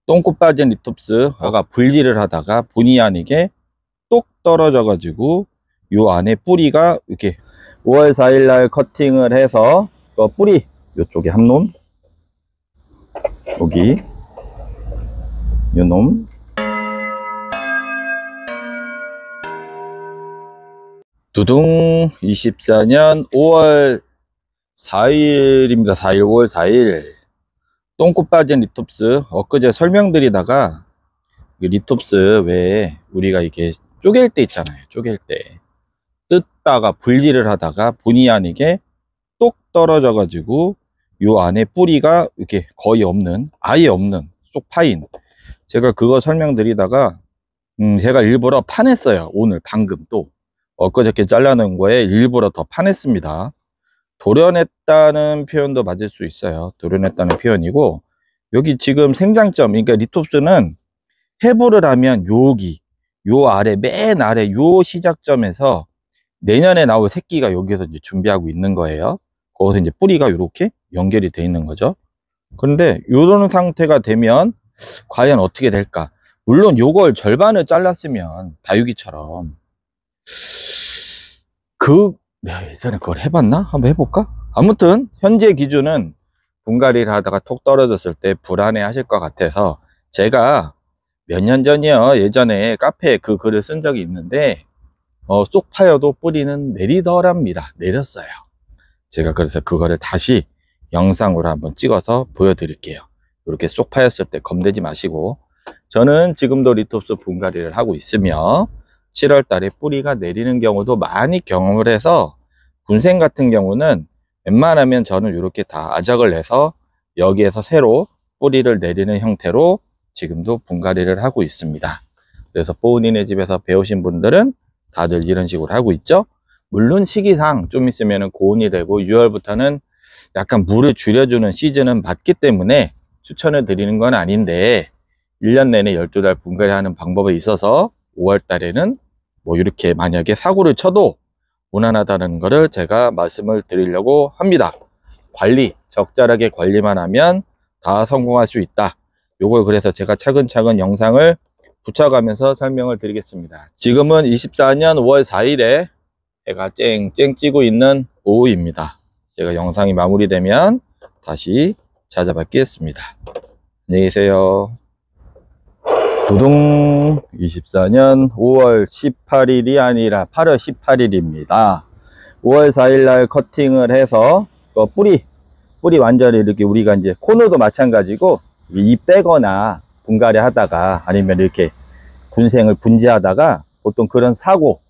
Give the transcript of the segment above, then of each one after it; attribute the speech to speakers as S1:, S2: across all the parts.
S1: 똥꼬 빠진 리톱스가 분리를 하다가 본의 아니게 똑 떨어져 가지고 요 안에 뿌리가 이렇게 5월 4일 날 커팅을 해서 그 뿌리 요쪽에 한 놈, 여기 요 놈, 두둥. 24년 5월 4일입니다 4일 5월 4일 똥꼬 빠진 리톱스. 엊그제 설명드리다가 리톱스 외에 우리가 이렇게 쪼갤 때 있잖아요. 쪼갤 때 뜯다가 분리를 하다가 본의 아니게 똑 떨어져 가지고 요 안에 뿌리가 이렇게 거의 없는, 아예 없는, 쏙 파인, 제가 그거 설명드리다가 제가 일부러 파냈어요. 오늘 방금 또 엊그저께 잘라놓은 거에 일부러 더 파냈습니다. 도려냈다는 표현도 맞을 수 있어요. 도려냈다는 표현이고, 여기 지금 생장점, 그러니까 리톱스는 해부를 하면 여기 요 아래, 맨 아래 요 시작점에서 내년에 나올 새끼가 여기서 이제 준비하고 있는 거예요. 거기서 이제 뿌리가 이렇게 연결이 돼 있는 거죠. 그런데 이런 상태가 되면 과연 어떻게 될까? 물론 요걸 절반을 잘랐으면 다육이처럼 내가 예전에 그걸 해봤나? 한번 해볼까? 아무튼 현재 기준은 분갈이를 하다가 톡 떨어졌을 때 불안해 하실 것 같아서 제가 몇 년 전이요, 예전에 카페에 그 글을 쓴 적이 있는데 쏙 파여도 뿌리는 내리더랍니다. 내렸어요. 제가 그래서 그거를 다시 영상으로 한번 찍어서 보여드릴게요. 이렇게 쏙 파였을 때 겁내지 마시고, 저는 지금도 리톱스 분갈이를 하고 있으며 7월 달에 뿌리가 내리는 경우도 많이 경험을 해서, 군생 같은 경우는 웬만하면 저는 이렇게 다 아작을 내서 여기에서 새로 뿌리를 내리는 형태로 지금도 분갈이를 하고 있습니다. 그래서 뽀은이네 집에서 배우신 분들은 다들 이런 식으로 하고 있죠. 물론 시기상 좀 있으면 고온이 되고 6월부터는 약간 물을 줄여주는 시즌은 맞기 때문에 추천을 드리는 건 아닌데, 1년 내내 12달 분갈이 하는 방법에 있어서 5월 달에는 뭐 이렇게 만약에 사고를 쳐도 무난하다는 거를 제가 말씀을 드리려고 합니다. 관리, 적절하게 관리만 하면 다 성공할 수 있다. 요걸 그래서 제가 차근차근 영상을 붙여가면서 설명을 드리겠습니다. 지금은 24년 5월 4일에 해가 쨍쨍 찌고 있는 오후입니다. 제가 영상이 마무리되면 다시 찾아뵙겠습니다. 안녕히 계세요. 두둥. 24년 5월 18일이 아니라 8월 18일입니다. 5월 4일 날 커팅을 해서 뿌리 완전히 이렇게, 우리가 이제 코너도 마찬가지고 잎 빼거나 분갈이 하다가 아니면 이렇게 군생을 분지하다가 보통 그런 사고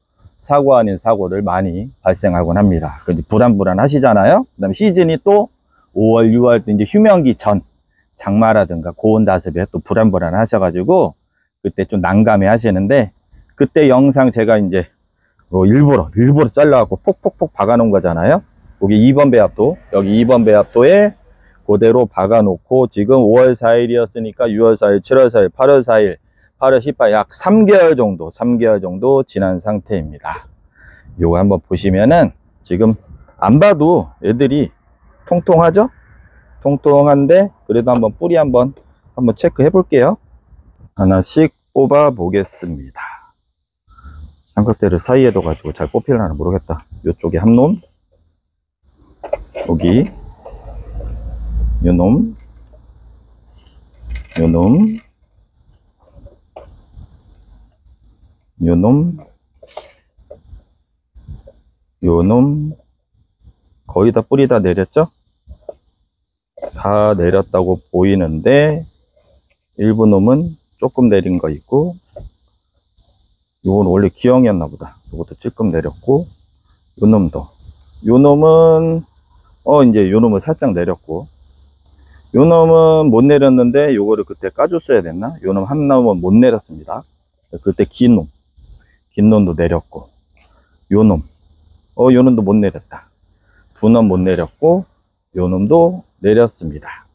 S1: 아닌 사고를 많이 발생하곤 합니다. 불안 하시잖아요. 그 다음에 시즌이 또 5월 6월 때 이제 휴명기 전 장마라든가 고온 다습에 또 불안 하셔가지고 그때 좀 난감해 하시는데, 그때 영상 제가 이제 일부러 잘라갖고 폭폭폭 박아 놓은 거잖아요. 여기 2번 배합도, 여기 2번 배합도에 그대로 박아 놓고 지금 5월 4일이었으니까 6월 4일, 7월 4일, 8월 4일, 8월 18일 약 3개월 정도 지난 상태입니다. 요거 한번 보시면은 지금 안 봐도 애들이 통통하죠? 통통한데 그래도 한번 뿌리 한번 체크해 볼게요. 하나씩 뽑아 보겠습니다. 삼각대를 사이에 둬가지고 잘 뽑히려나 모르겠다. 요쪽에 한 놈, 여기 요 놈, 요 놈, 요 놈, 요 놈. 거의 다 뿌리 다 내렸죠? 다 내렸다고 보이는데 일부 놈은 조금 내린 거 있고, 요건 원래 기형이었나 보다. 요것도 조금 내렸고, 요 놈도, 요 놈은 이제 요 놈을 살짝 내렸고, 요 놈은 못 내렸는데 요거를 그때 까줬어야 됐나? 요 놈 한 놈은 못 내렸습니다. 그때 긴 놈도 내렸고, 요 놈, 요 놈도 못 내렸다. 두 놈 못 내렸고, 요 놈도 내렸습니다.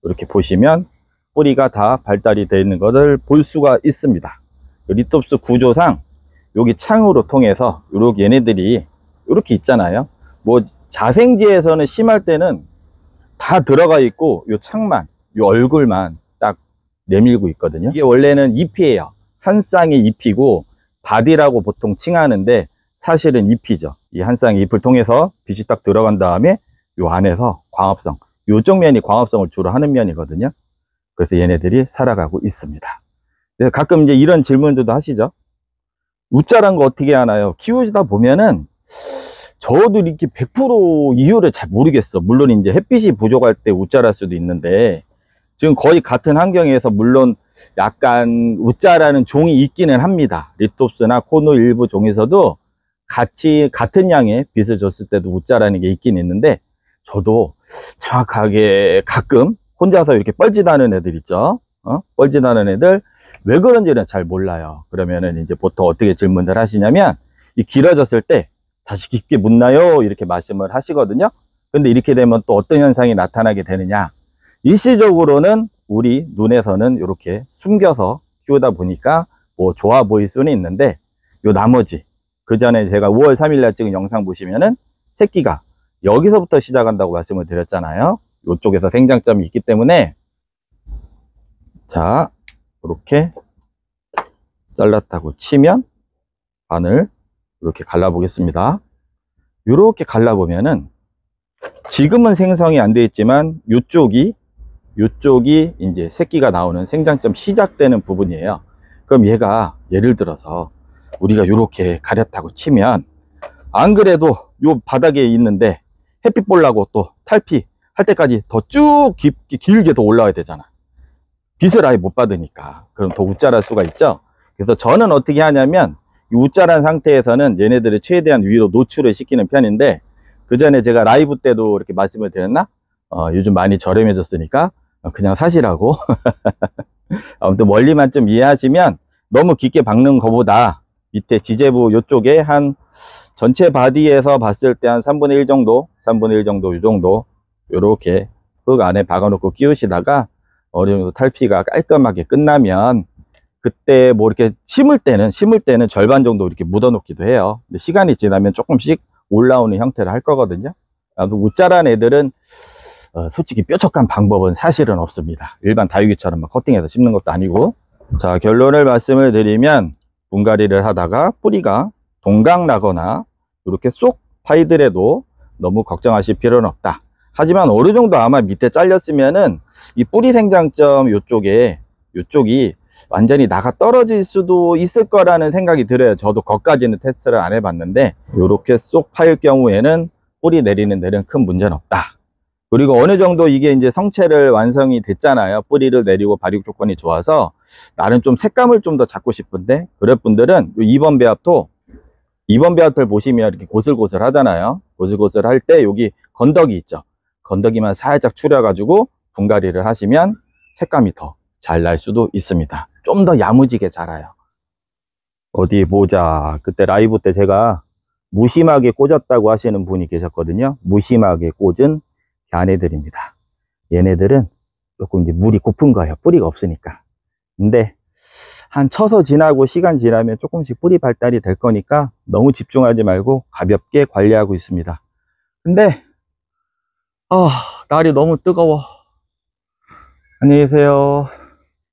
S1: 이렇게 보시면 뿌리가 다 발달이 되어 있는 것을 볼 수가 있습니다. 리톱스 구조상 여기 창으로 통해서 이렇게 얘네들이 이렇게 있잖아요. 뭐 자생지에서는 심할 때는 다 들어가 있고 요 창만, 요 얼굴만 딱 내밀고 있거든요. 이게 원래는 잎이에요. 한 쌍의 잎이고 바디라고 보통 칭하는데 사실은 잎이죠. 이 한 쌍의 잎을 통해서 빛이 딱 들어간 다음에 요 안에서 광합성, 요쪽 면이 광합성을 주로 하는 면이거든요. 그래서 얘네들이 살아가고 있습니다. 그래서 가끔 이제 이런 질문들도 하시죠. 우짜란 거 어떻게 하나요? 키우시다 보면은 저도 이렇게 100% 이유를 잘 모르겠어. 물론 이제 햇빛이 부족할 때 우짜랄 수도 있는데 지금 거의 같은 환경에서 물론 약간 우짜라는 종이 있기는 합니다. 립톱스나 코노 일부 종에서도 같은 양의 빛을 줬을 때도 우짜라는 게 있긴 있는데 저도 정확하게 가끔 혼자서 이렇게 뻘짓하는 애들 있죠. 뻘짓하는 애들 왜 그런지는 잘 몰라요. 그러면은 이제 보통 어떻게 질문을 하시냐면 이 길어졌을 때 다시 깊게 묻나요? 이렇게 말씀을 하시거든요. 근데 이렇게 되면 또 어떤 현상이 나타나게 되느냐? 일시적으로는 우리 눈에서는 이렇게 숨겨서 키우다 보니까 뭐 좋아 보일 수는 있는데 요 나머지 그 전에 제가 5월 3일 날 찍은 영상 보시면은 새끼가 여기서부터 시작한다고 말씀을 드렸잖아요. 이쪽에서 생장점이 있기 때문에 자 이렇게 잘랐다고 치면 반을 이렇게 갈라보겠습니다. 이렇게 갈라보면은 지금은 생성이 안 되어 있지만 이쪽이 이제 새끼가 나오는 생장점 시작되는 부분이에요. 그럼 얘가 예를 들어서 우리가 이렇게 가렸다고 치면 안 그래도 요 바닥에 있는데 햇빛 보려고 또 탈피 할 때까지 더 쭉 길게 더 올라와야 되잖아. 빛을 아예 못 받으니까. 그럼 더 우짜랄 수가 있죠. 그래서 저는 어떻게 하냐면 이 우짜란 상태에서는 얘네들을 최대한 위로 노출을 시키는 편인데 그 전에 제가 라이브 때도 이렇게 말씀을 드렸나? 요즘 많이 저렴해졌으니까 그냥 사시라고. 아무튼 원리만 좀 이해하시면 너무 깊게 박는 것보다 밑에 지제부 요쪽에 한 전체 바디에서 봤을 때 한 3분의 1 정도, 3분의 1 정도, 이 정도 요렇게 흙 안에 박아놓고 끼우시다가 어느 정도 탈피가 깔끔하게 끝나면 그때 뭐 이렇게 심을 때는 절반 정도 이렇게 묻어 놓기도 해요. 근데 시간이 지나면 조금씩 올라오는 형태를 할 거거든요. 우짜란 애들은 솔직히 뾰족한 방법은 사실은 없습니다. 일반 다육이처럼 막 커팅해서 심는 것도 아니고. 자, 결론을 말씀을 드리면 분갈이를 하다가 뿌리가 동강 나거나 이렇게 쏙 파이더라도 너무 걱정하실 필요는 없다. 하지만 어느 정도 아마 밑에 잘렸으면은 이 뿌리 생장점 요쪽이 완전히 나가 떨어질 수도 있을 거라는 생각이 들어요. 저도 거기까지는 테스트를 안 해봤는데 이렇게 쏙 파일 경우에는 뿌리 내리는 데는 큰 문제는 없다. 그리고 어느 정도 이게 이제 성체를 완성이 됐잖아요. 뿌리를 내리고 발육 조건이 좋아서 나는 좀 색감을 좀 더 잡고 싶은데 그럴 분들은 2번 배합을 보시면 이렇게 고슬고슬 하잖아요. 고슬고슬 할 때 여기 건더기 있죠. 건더기만 살짝 추려 가지고 분갈이를 하시면 색감이 더 잘 날 수도 있습니다. 좀 더 야무지게 자라요. 어디 보자. 그때 라이브 때 제가 무심하게 꽂았다고 하시는 분이 계셨거든요. 무심하게 꽂은 걔네들입니다. 얘네들은 조금 이제 물이 고픈 거예요. 뿌리가 없으니까. 근데 한 쳐서 지나고 시간 지나면 조금씩 뿌리 발달이 될 거니까 너무 집중하지 말고 가볍게 관리하고 있습니다. 근데 날이 너무 뜨거워. 안녕히 계세요.